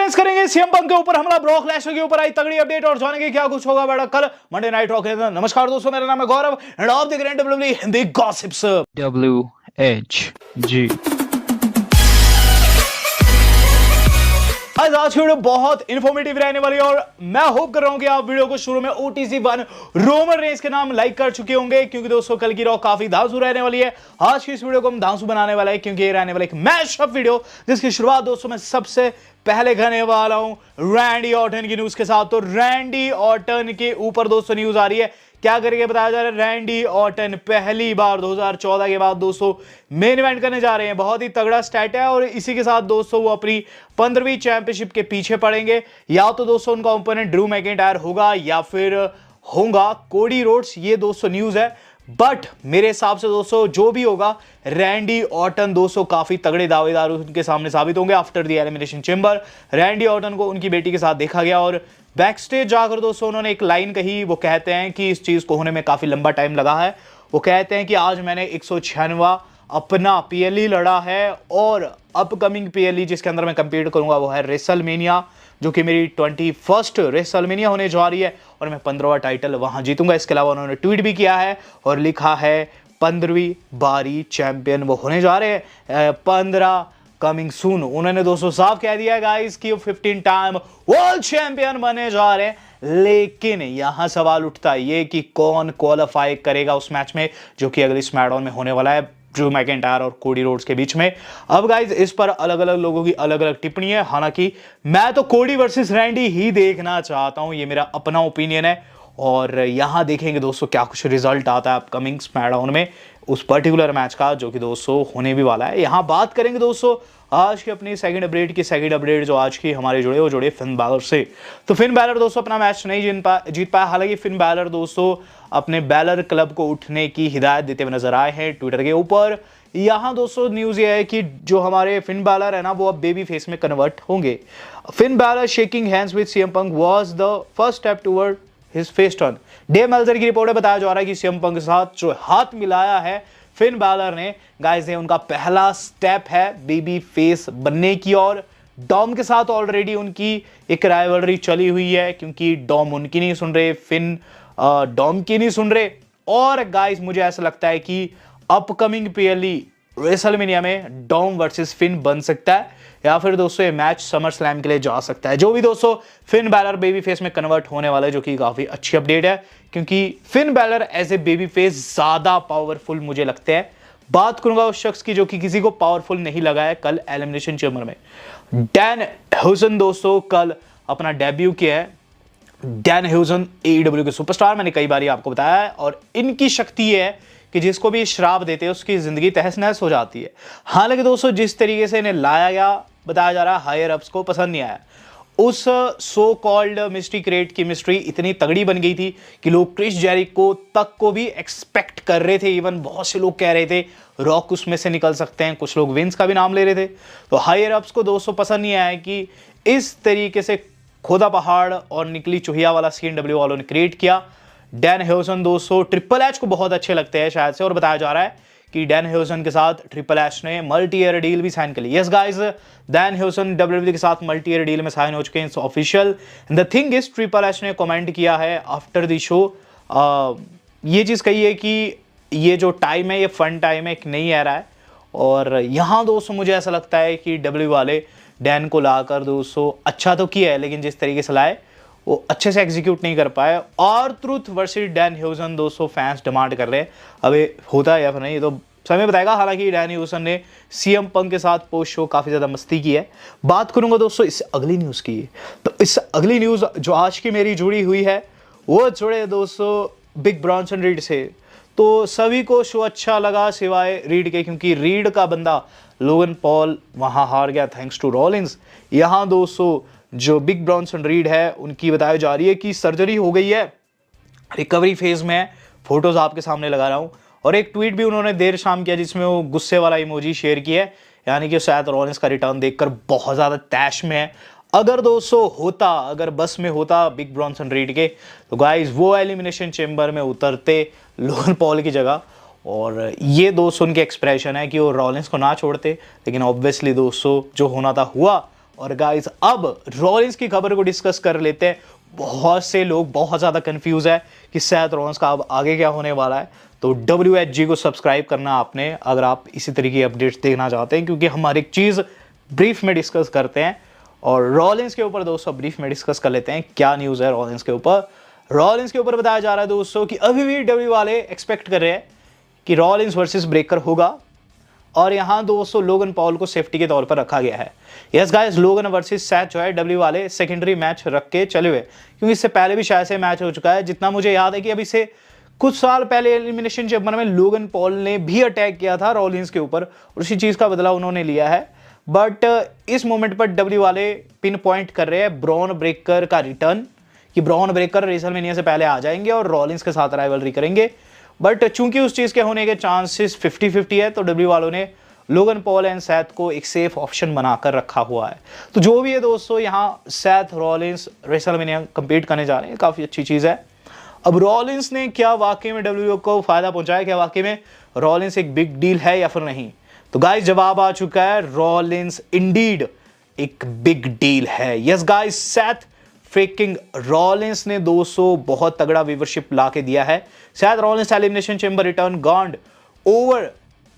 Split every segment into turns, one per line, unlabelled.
Guys करेंगे CM Punk के ऊपर हमला, ब्रॉक लेसनर के ऊपर आई तगड़ी अपडेट और जानेंगे क्या कुछ होगा बड़ा कल मंडे नाइट रॉ के अंदर। नमस्कार दोस्तों, मेरा नाम है गौरव एंड आप देख रहे हैं डब्ल्यूडब्ल्यूई हिंदी गॉसिप्स।
WHG।
आज की वीडियो बहुत इन्फॉर्मेटिव रहने वाली है और मैं होप कर रहा हूं कि आप वीडियो को शुरू में OTC 1 रोमन रेंज के नाम लाइक कर चुके होंगे, क्योंकि दोस्तों कल की रॉ काफी धांसू रहने वाली है। आज की इस वीडियो को हम धांसू बनाने वाला है क्योंकि ये रहने वाला एक मैशअप वीडियो, जिसकी शुरुआत दोस्तों मैं सबसे पहले करने वाला हूं रैंडी ऑर्टन की न्यूज के साथ। तो रैंडी ऑर्टन के ऊपर दोस्तों न्यूज आ रही है, क्या करके बताया जा रहा है। रैंडी ऑर्टन पहली बार 2014 के बाद दोस्तों मेन इवेंट करने जा रहे हैं। बहुत ही तगड़ा स्टैट है और इसी के साथ दोस्तों वो अपनी 15वीं चैंपियनशिप के पीछे पड़ेंगे। या तो दोस्तों उनका ओपोनेंट ड्रू मैकिंटायर होगा या फिर होगा कोडी रोड्स, ये दोस्तों न्यूज है। बट मेरे हिसाब से दोस्तों जो भी होगा, रैंडी ऑर्टन दोस्तों काफी तगड़े दावेदार उनके सामने साबित होंगे। After the elimination chamber Randy Orton को उनकी बेटी के साथ देखा गया और बैक स्टेज जाकर दोस्तों उन्होंने एक लाइन कही। वो कहते हैं कि इस चीज को होने में काफी लंबा टाइम लगा है। वो कहते हैं कि आज मैंने 196वां अपना PLE लड़ा है और अपकमिंग PLE जिसके अंदर मैं कंपीट करूंगा वो है रेसलमेनिया, जो कि मेरी 21st रेसलमेनिया होने जा रही है और मैं 15वां टाइटल वहां जीतूंगा। इसके अलावा उन्होंने ट्वीट भी किया है और लिखा है 15वीं बारी चैंपियन वो होने जा रहे हैं, 15 कमिंग सून। उन्होंने दोस्तों साफ कह दिया गाइस कि वो 15 टाइम वर्ल्ड चैंपियन बने जा रहे हैं। लेकिन यहां सवाल उठता है ये कि कौन क्वालिफाई करेगा उस मैच में, जो कि अगली स्मैकडाउन में होने वाला है ड्रू मैकिंटायर और कोडी रोड्स के बीच में। अब गाइस इस पर अलग अलग लोगों की अलग अलग टिप्पणी है। हालांकि मैं तो कोडी वर्सेस रैंडी ही देखना चाहता हूं, ये मेरा अपना ओपिनियन है। और यहां देखेंगे दोस्तों क्या कुछ रिजल्ट आता है अपकमिंग स्मैकडाउन में उस पर्टिकुलर मैच का, जो कि दोस्तों होने भी वाला है। यहां बात करेंगे दोस्तों आज की अपनी सेकंड अपडेट जो आज की हमारे जुड़े फिन बैलर से। तो फिन बैलर दोस्तों अपना मैच नहीं जीत पाया। हालांकि फिन बैलर दोस्तों अपने बैलर क्लब को उठने की हिदायत देते हुए नजर आए हैं ट्विटर के ऊपर। यहां दोस्तों न्यूज ये है कि जो हमारे फिन बैलर है ना, वो अब बेबी फेस में कन्वर्ट होंगे। Finn Balor shaking hands with CM Punk was the first step toward his face turn. Dave Meltzer की रिपोर्ट में बताया जा रहा है कि सीएम पंक के साथ जो हाथ मिलाया है फिन बैलर ने, गाइस ये उनका पहला स्टेप है बेबी फेस बनने की। और डॉम के साथ ऑलरेडी उनकी एक राइवलरी चली हुई है, क्योंकि डॉम उनकी नहीं सुन रहे, फिन डॉम की नहीं सुन रहे। और गाइस मुझे ऐसा लगता है कि अपकमिंग PLE रेसलमेनिया में डॉम वर्सेस फिन बन सकता है, या फिर दोस्तों ये मैच समर स्लैम के लिए जा सकता है। जो भी दोस्तों फिन बैलर बेबी फेस में कन्वर्ट होने वाला है, जो कि काफी अच्छी अपडेट है, क्योंकि Finn Balor as a baby face ज्यादा पावरफुल मुझे लगते हैं। बात करूंगा उस शख्स की जो कि किसी को पावरफुल नहीं लगा है कल एलिमिनेशन चेंबर में। डैन ह्यूसन दोस्तों कल अपना डेब्यू किया है। डैन ह्यूसन AEW के सुपरस्टार, मैंने कई बार आपको बताया है। और इनकी शक्ति ये है कि जिसको भी श्राप देते हैं उसकी जिंदगी तहस नहस हो जाती है। हालांकि दोस्तों जिस तरीके से इन्हें लाया गया, बताया जा रहा है हायर अप्स को पसंद नहीं आया। उस सो कॉल्ड मिस्ट्री क्रिएट की मिस्ट्री इतनी तगड़ी बन गई थी कि लोग क्रिस जेरिको तक को भी एक्सपेक्ट कर रहे थे। इवन बहुत से लोग कह रहे थे रॉक उसमें से निकल सकते हैं, कुछ लोग विंस का भी नाम ले रहे थे। तो हायर अप्स को दोस्तों पसंद नहीं आया कि इस तरीके से खोदा पहाड़ और निकली चुहिया वाला CNW वालों ने क्रिएट किया। डैन ह्यूसन दोस्तों ट्रिपल एच को बहुत अच्छे लगते हैं शायद से, और बताया जा रहा है कि डैन ह्यूसन के साथ ट्रिपल एच ने मल्टी ईयर डील भी साइन कर ली। Yes guys, Danhausen WWE के साथ मल्टी ईयर डील में साइन हो चुके हैं, it's official. The thing is triple H ने कमेंट किया है आफ्टर द शो, ये चीज़ कही है कि ये जो टाइम है ये फन टाइम है, एक नई एरा है। और यहाँ दोस्तों मुझे ऐसा लगता है कि WWE वाले डैन को लाकर दोस्तों अच्छा तो किया है, लेकिन जिस तरीके से लाए वो अच्छे से एग्जीक्यूट नहीं कर पाए। और ट्रुथ वर्सेस डैन ह्यूसन दोस्तों फैंस डिमांड कर रहे हैं, अभी होता है या फिर नहीं ये तो समय बताएगा। हालांकि डैन ह्यूसन ने सीएम पंक के साथ पोस्ट शो काफी ज्यादा मस्ती की है। बात करूंगा दोस्तों इससे अगली न्यूज की। तो इस अगली न्यूज जो आज की मेरी जुड़ी हुई है वो जुड़े दोस्तों बिग ब्रॉन्सन रीड से। तो सभी को शो अच्छा लगा सिवाय रीड के, क्योंकि रीड का बंदा लोगन पॉल वहां हार गया थैंक्स टू रॉलिंस। यहां दोस्तों जो बिग ब्रॉन्सन रीड है उनकी बताई जा रही है कि सर्जरी हो गई है, रिकवरी फेज में है। फोटोज आपके सामने लगा रहा हूं। और एक ट्वीट भी उन्होंने देर शाम किया जिसमें वो गुस्से वाला इमोजी शेयर किया है, यानी कि शायद रॉलिंस का रिटर्न देखकर बहुत ज्यादा तैश में है। अगर दोस्तों होता, अगर बस में होता बिग ब्रॉन्सन रीड के, तो गाइस वो एलिमिनेशन चेंबर में उतरते लोगन पॉल की जगह। और ये दोस्तों उनके एक्सप्रेशन है कि वो रॉलिंस को ना छोड़ते, लेकिन ऑब्वियसली दोस्तों जो होना था हुआ और गाइस अब रॉलिंस की खबर को डिस्कस कर लेते हैं। बहुत से लोग बहुत ज़्यादा कंफ्यूज है कि सेथ रॉलिंस का अब आगे क्या होने वाला है। तो WHG को सब्सक्राइब करना आपने अगर आप इसी तरीके की अपडेट्स देखना चाहते हैं, क्योंकि हम हर एक चीज़ ब्रीफ में डिस्कस करते हैं। और रॉलिंस के ऊपर दोस्तों ब्रीफ में डिस्कस कर लेते हैं क्या न्यूज़ है रॉलिंस के ऊपर। रॉलिंस के ऊपर बताया जा रहा है दोस्तों कि अभी भी डब्ल्यू वाले एक्सपेक्ट कर रहे हैं कि रॉलिंस वर्सेस ब्रेकर होगा, और यहाँ दोस्तों लोगन पॉल को सेफ्टी के तौर पर रखा गया है। यस गाइस, लोगन वर्सेस सेथ जो है डब्ल्यू वाले सेकेंडरी मैच रख के चले हुए, क्योंकि इससे पहले भी शायद से मैच हो चुका है। जितना मुझे याद है कि अभी से कुछ साल पहले एलिमिनेशन चैम्बर में लोगन पॉल ने भी अटैक किया था रॉलिंस के ऊपर, और उसी चीज़ का बदला उन्होंने लिया है। बट इस मोमेंट पर डब्ल्यू वाले पिन पॉइंट कर रहे हैं ब्रॉन ब्रेकर का रिटर्न, कि ब्रॉन ब्रेकर रेसलमेनिया से पहले आ जाएंगे और रॉलिंस के साथ राइवलरी करेंगे। बट चूंकि उस चीज़ के होने के चांसेस 50-50 है, तो डब्ल्यू वालों ने लोगन पॉल एंड सेथ को एक सेफ ऑप्शन बनाकर रखा हुआ है। तो जो भी है दोस्तों, यहाँ सेथ रॉलिंस रेसलमेनिया कंपीट करने जा रहे हैं, काफ़ी अच्छी चीज़ है। अब रॉलिंस ने क्या वाकई में डब्ल्यू को फायदा पहुंचाया, क्या वाकई में रॉलिंस एक बिग डील है या फिर नहीं? तो गाइस जवाब आ चुका है, रॉलिंस इंडीड एक बिग डील है। Yes guys, Seth freaking Rollins ने 200 बहुत तगड़ा व्यूवरशिप ला के दिया है। Seth Rollins elimination chamber return Gond over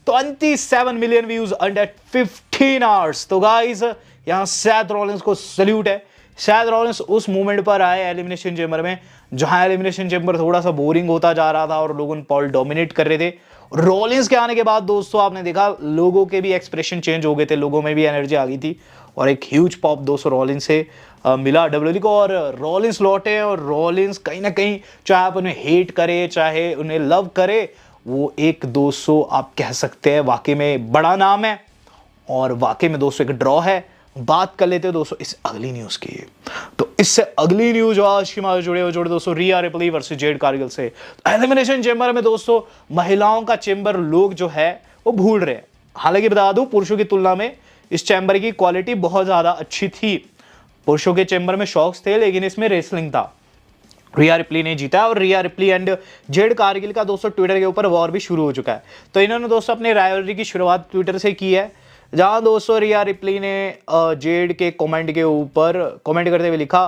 27 million views under 15 hours. तो गाइस यहां सेथ रॉलिंस को सल्यूट है। सेथ रॉलिंस उस मोमेंट पर आए एलिमिनेशन चैम्बर में जहां एलिमिनेशन चैम्बर थोड़ा सा बोरिंग होता जा रहा था और लोगन पॉल डोमिनेट कर रहे थे। रॉलिंस के आने के बाद दोस्तों आपने देखा लोगों के भी एक्सप्रेशन चेंज हो गए थे, लोगों में भी एनर्जी आ गई थी, और एक ह्यूज पॉप दोस्तों रॉलिंस से मिला डब्ल्यूडब्ल्यू को। और रॉलिंस लौटे, और रॉलिंस कहीं ना कहीं चाहे आप उन्हें हेट करे चाहे उन्हें लव करे, वो एक 200 आप कह सकते हैं वाकई में बड़ा नाम है, और वाकई में दोस्तों एक ड्रॉ है। बात कर लेते हैं दोस्तों इस अगली न्यूज़ की। तो इससे अगली न्यूज़ आज की हमारे जुड़े दोस्तों Rhea replay versus Jade Cargill से। तो एलिमिनेशन चेंबर में दोस्तों महिलाओं का चेंबर लोग जो है वो भूल रहे हैं। हालांकि बता दूं पुरुषों की तुलना में इस चैम्बर की क्वालिटी बहुत ज़्यादा अच्छी थी। पुरुषों के चैम्बर में शॉक्स थे, लेकिन इसमें रेसलिंग था। रिया रिप्ली ने जीता, और रिया रिप्ली एंड जेड कारगिल का दोस्तों ट्विटर के ऊपर वॉर भी शुरू हो चुका है। तो इन्होंने दोस्तों अपने राइवलरी की शुरुआत ट्विटर से की है, जहां दोस्तों रिया रिप्ली ने जेड के कमेंट के ऊपर कमेंट करते हुए लिखा,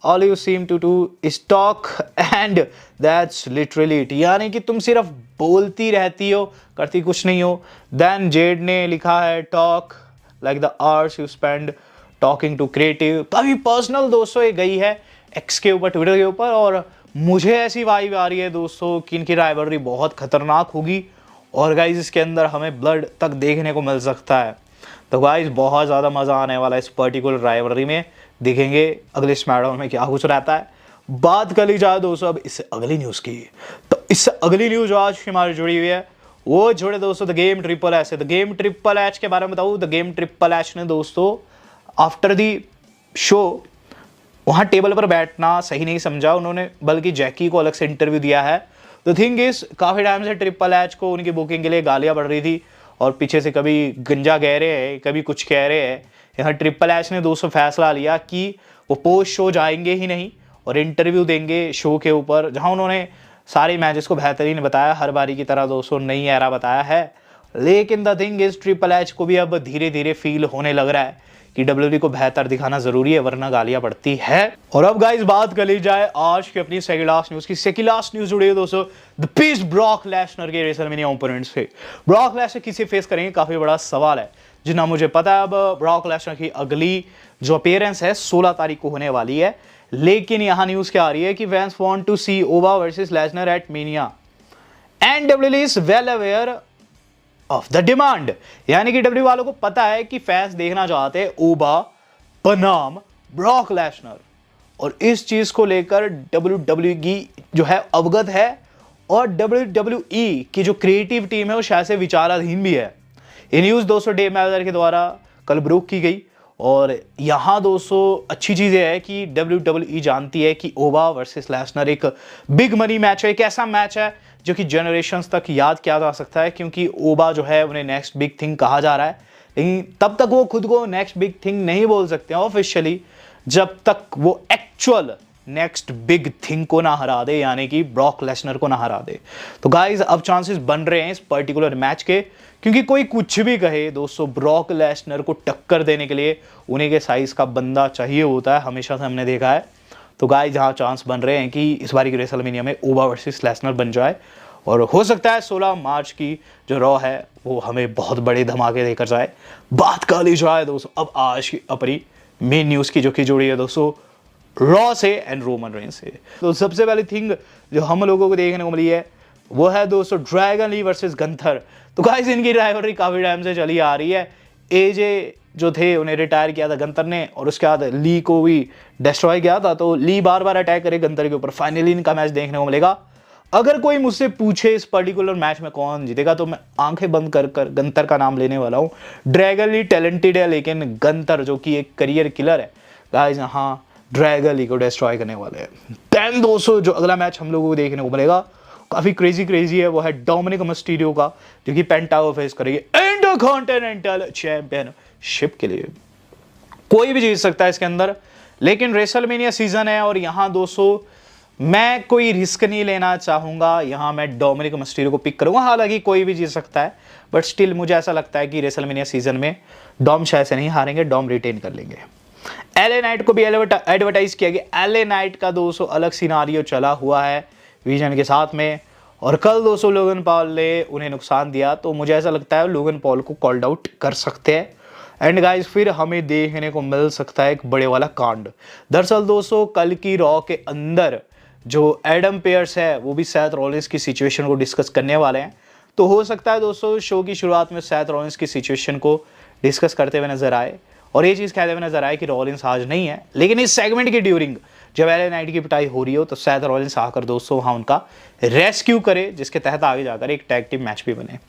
all you seem to do is talk and that's literally it, यानी कि तुम सिर्फ बोलती रहती हो करती कुछ नहीं हो। देन जेड ने लिखा है, talk like the hours you spend talking to creative. काफ़ी पर्सनल दोस्तों ये गई है एक्स के ऊपर, ट्विटर के ऊपर, और मुझे ऐसी वाइब आ रही है दोस्तों कि इनकी राइवलरी बहुत खतरनाक होगी, और गाइज इसके अंदर हमें ब्लड तक देखने को मिल सकता है। तो गाइज बहुत ज़्यादा मज़ा आने वाला है इस पर्टिकुलर राइवलरी में। देखेंगे अगले स्मैकडाउन में क्या कुछ रहता है। बात कर ली जाए दोस्तों अब इससे अगली न्यूज़ की। तो इससे अगली न्यूज़ जो आज हमारी जुड़ी हुई है वो जुड़े दोस्तों द गेम ट्रिपल एच से। द गेम ट्रिपल एच के बारे में बताऊँ, द गेम ट्रिपल एच ने दोस्तों आफ्टर दी शो वहाँ टेबल पर बैठना सही नहीं समझा उन्होंने, बल्कि जैकी को अलग से इंटरव्यू दिया है। द थिंग इज काफ़ी टाइम से ट्रिपल एच को उनकी बुकिंग के लिए गालियाँ पड़ रही थी, और पीछे से कभी गंजा कह रहे हैं कभी कुछ कह रहे हैं। यहाँ ट्रिपल एच ने दोस्तों फैसला लिया कि वो पोस्ट शो जाएंगे ही नहीं और इंटरव्यू देंगे शो के ऊपर, जहाँ उन्होंने सारे मैचेस को बेहतरीन बताया, हर बारी की तरह दोस्तों नई एरा बताया है। लेकिन the thing is triple H को भी अब धीरे धीरे फील होने लग रहा है कि डब्ल्यूडब्ल्यू को बेहतर दिखाना जरूरी है, वरना गालियां पड़ती है। और अब गाइस बात कर ली जाए आज की अपनी सेकंड लास्ट न्यूज़ की। सेकंड लास्ट न्यूज़ जुड़ी है दोस्तों द बीस्ट ब्रॉक लेसनर के रेसलमेनिया ओपोनेंट से। ब्रॉक लेसनर किसे फेस करेंगे, काफी बड़ा सवाल है। जितना मुझे पता है अब ब्रॉक लेसनर की अगली जो अपीयरेंस है 16 तारीख को होने वाली है। लेकिन यहाँ न्यूज़ क्या आ रही है कि fans want to see Oba versus Lesnar at Mania and WWE is well aware of the demand, यानी कि डब्ल्यू वालों को पता है कि फैंस देखना चाहते हैं ओबा बनाम ब्रॉक लेसनर, और इस चीज को लेकर डब्ल्यूडब्ल्यू की जो है अवगत है, और डब्ल्यूडब्ल्यूई की जो क्रिएटिव टीम है वो शायद से विचाराधीन भी है। ये न्यूज़ दोस्तों डेव मैलर के द्वारा कल ब्रोक की गई, और यहाँ दोस्तों अच्छी चीज़ ये है कि डब्ल्यूडब्ल्यूई जानती है कि ओबा वर्सेस लेसनर एक बिग मनी मैच है, एक ऐसा मैच है जो कि जनरेशंस तक याद किया जा सकता है, क्योंकि ओबा जो है उन्हें नेक्स्ट बिग थिंग कहा जा रहा है। लेकिन तब तक वो खुद को नेक्स्ट बिग थिंग नहीं बोल सकते हैं ऑफिशियली, जब तक वो एक्चुअल नेक्स्ट बिग थिंग को ना हरा दे, यानी कि ब्रॉक लेसनर को ना हरा दे। तो गाइज अब चांसेस बन रहे हैं इस पर्टिकुलर मैच के, क्योंकि कोई कुछ भी कहे दोस्तों, ब्रॉक लेसनर को टक्कर देने के लिए उन्हीं के साइज का बंदा चाहिए होता है, हमेशा से हमने देखा है। तो गाइज जहाँ चांस बन रहे हैं कि इस बार की रेसलमेनिया में ओवा वर्सेस लेसनर बन जाए, और हो सकता है 16 मार्च की जो रॉ है वो हमें बहुत बड़े धमाके देकर जाए। बात कर ली जाए दोस्तों अब आज की अपनी मेन न्यूज़ की, जो कि जुड़ी है दोस्तों रॉ से एंड रोमन रेंस से। तो सबसे पहली थिंग जो हम लोगों को देखने को मिली है वो है दोस्तों ड्रैगन ली वर्सेस गंथर। तो गाइस इनकी राइवलरी काफ़ी टाइम से चली आ रही है। एजे जो थे उन्हें रिटायर किया था गंतर ने, और उसके बाद ली को भी डिस्ट्रॉय किया था। तो ली बार बार अटैक करे गंतर के ऊपर, फाइनली इनका मैच देखने को मिलेगा। अगर कोई मुझसे पूछे इस पर्टिकुलर मैच में कौन जीतेगा, तो मैं आंखें बंद कर कर गंतर का नाम लेने वाला हूँ। ड्रैगन ली टैलेंटेड है, लेकिन गंतर जो कि एक करियर किलर है गाइस, हाँ ड्रैगन ली को डिस्ट्रॉय करने वाले हैं। देन दोस्तों जो अगला मैच हम लोगों को देखने को मिलेगा काफ़ी क्रेजी है, वो है डोमिनिक मिस्टीरियो का, जो कि पेंटा को फेस करेगी इंटरकॉन्टिनेंटल चैंपियनशिप के लिए। कोई भी जीत सकता है इसके अंदर, लेकिन रेसलमेनिया सीजन है और यहाँ दोस्तों मैं कोई रिस्क नहीं लेना चाहूंगा। यहाँ मैं डोमिनिक मिस्टीरियो को पिक करूंगा, हालांकि कोई भी जीत सकता है, बट स्टिल मुझे ऐसा लगता है कि रेसलमेनिया सीजन में डॉम शायद से नहीं हारेंगे, डॉम रिटेन कर लेंगे। एलए नाइट को भी एडवर्टाइज किया गया। एलए नाइट का दोस्तों अलग सिनारियो चला हुआ है विजन के साथ में, और कल दोस्तों लोगन पॉल ने उन्हें नुकसान दिया, तो मुझे ऐसा लगता है लोगन पॉल को कॉल्ड आउट कर सकते हैं। एंड गाइस फिर हमें देखने को मिल सकता है एक बड़े वाला कांड। दरअसल दोस्तों कल की रॉ के अंदर जो एडम पेयर्स है वो भी सेथ रॉलिंस की सिचुएशन को डिस्कस करने वाले हैं। तो हो सकता है दोस्तों शो की शुरुआत में सेथ रॉलिंस की सिचुएशन को डिस्कस करते हुए नजर आए, और ये चीज़ कहते हुए नजर आए कि रॉलिंस आज नहीं है, लेकिन इस सेगमेंट की ड्यूरिंग जब एलए नाइट की पिटाई हो रही हो तो सेथ रॉलिंस आकर दोस्तों वहाँ उनका रेस्क्यू करे, जिसके तहत आगे जाकर एक टैग टीम मैच भी बने।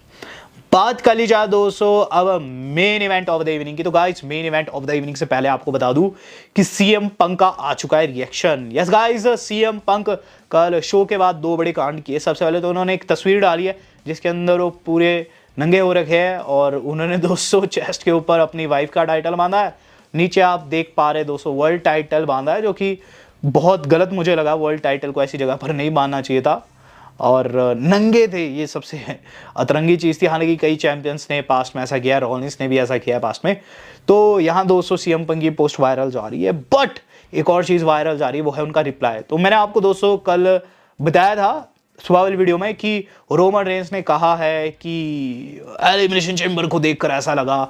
बात कर ली जाए दोस्तों अब main event of the evening की। तो guys main event of the evening से पहले आपको बता दूं कि सीएम पंक का आ चुका है reaction. Yes guys CM Punk कल शो के बाद दो बड़े कांड किए। सबसे पहले तो उन्होंने एक तस्वीर डाली है जिसके अंदर वो पूरे नंगे हो रखे हैं, और उन्होंने दोस्तों चेस्ट के ऊपर अपनी वाइफ का टाइटल बांधा है। नीचे आप देख पा रहे दोस्तों वर्ल्ड टाइटल बांधा है, जो कि बहुत गलत मुझे लगा। वर्ल्ड टाइटल को ऐसी जगह पर नहीं बांधना चाहिए था, और नंगे थे, ये सबसे अतरंगी चीज़ थी। हालांकि कई चैंपियंस ने पास्ट में ऐसा किया, रॉलिंस ने भी ऐसा किया पास्ट में। तो यहाँ दोस्तों सीएम पंक की पोस्ट वायरल जा रही है, बट एक और चीज़ वायरल जा रही है, वो है उनका रिप्लाई। तो मैंने आपको दोस्तों कल बताया था सुबह वाली वीडियो में कि रोमन रेंस ने कहा है कि एलिमिनेशन चैम्बर को देखकर ऐसा लगा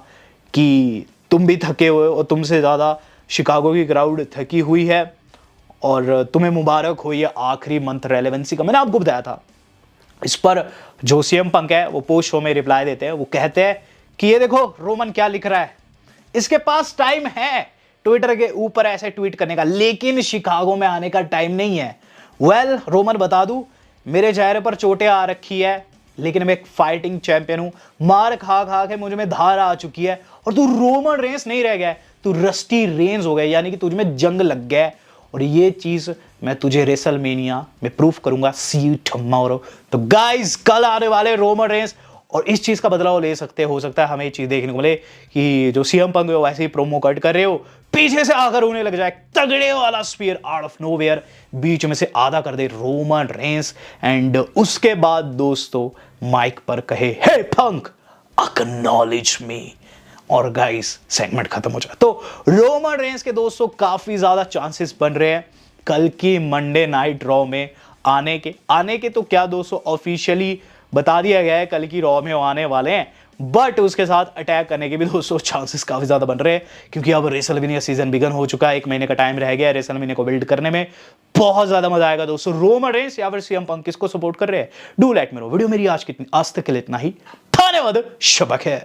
कि तुम भी थके हुए और तुमसे ज़्यादा शिकागो की क्राउड थकी हुई है, और तुम्हें मुबारक हो ये आखिरी मंथ रेलेवेंसी का। मैंने आपको बताया था। इस पर जो सीएम पंक है वो पोस्ट शो में रिप्लाई देते हैं, वो कहते हैं कि ये देखो रोमन क्या लिख रहा है, इसके पास टाइम है ट्विटर के ऊपर ऐसे ट्वीट करने का, लेकिन शिकागो में आने का टाइम नहीं है। वेल रोमन बता दूं, मेरे चेहरे पर चोटें आ रखी है, लेकिन मैं एक फाइटिंग चैंपियन हूं। मार खा खा के मुझ में धार आ चुकी है, और तू रोमन रेंस नहीं रह गया, तू रस्टी रेंस हो गया, यानी कि तुझ में जंग लग गया। और ये चीज मैं तुझे रेसलमेनिया में प्रूफ करूंगा। सी यू टुमारो। तो गाइस कल आने वाले रोमन रेंस, और इस चीज का बदलाव ले सकते, हो सकता है हमें ये चीज देखने को मिले कि जो सीएम पंक है वैसे ही प्रोमो कट कर रहे हो, पीछे से आकर उन्हें लग जाए तगड़े वाला स्पीयर आउट ऑफ नोवेयर, बीच में से आधा कर दे रोमन रेंस, एंड उसके बाद दोस्तों माइक पर कहे हे पंक एक्नॉलेज मी, और गाइस सेगमेंट खत्म हो जाए। तो रोमन रेंस के दोस्तों काफी ज्यादा चांसेस बन रहे हैं कल की मंडे नाइट रॉ में आने के तो क्या दोस्तों ऑफिशियली बता दिया गया है कल की रॉ में आने वाले हैं, बट उसके साथ अटैक करने के भी दोस्तों चांसेस काफी ज्यादा बन रहे हैं, क्योंकि अब रेसलमेनिया सीजन बिगन हो चुका है। 1 महीने का टाइम रह गया है रेसलमेनिया को बिल्ड करने में। बहुत ज्यादा मजा आएगा दोस्तों। रोमन रेंस या फिर सीएम पंक, किसको सपोर्ट कर रहे हैं? Do let me know. Video मेरी आज तक के लिए इतना ही। धन्यवाद। शबक है।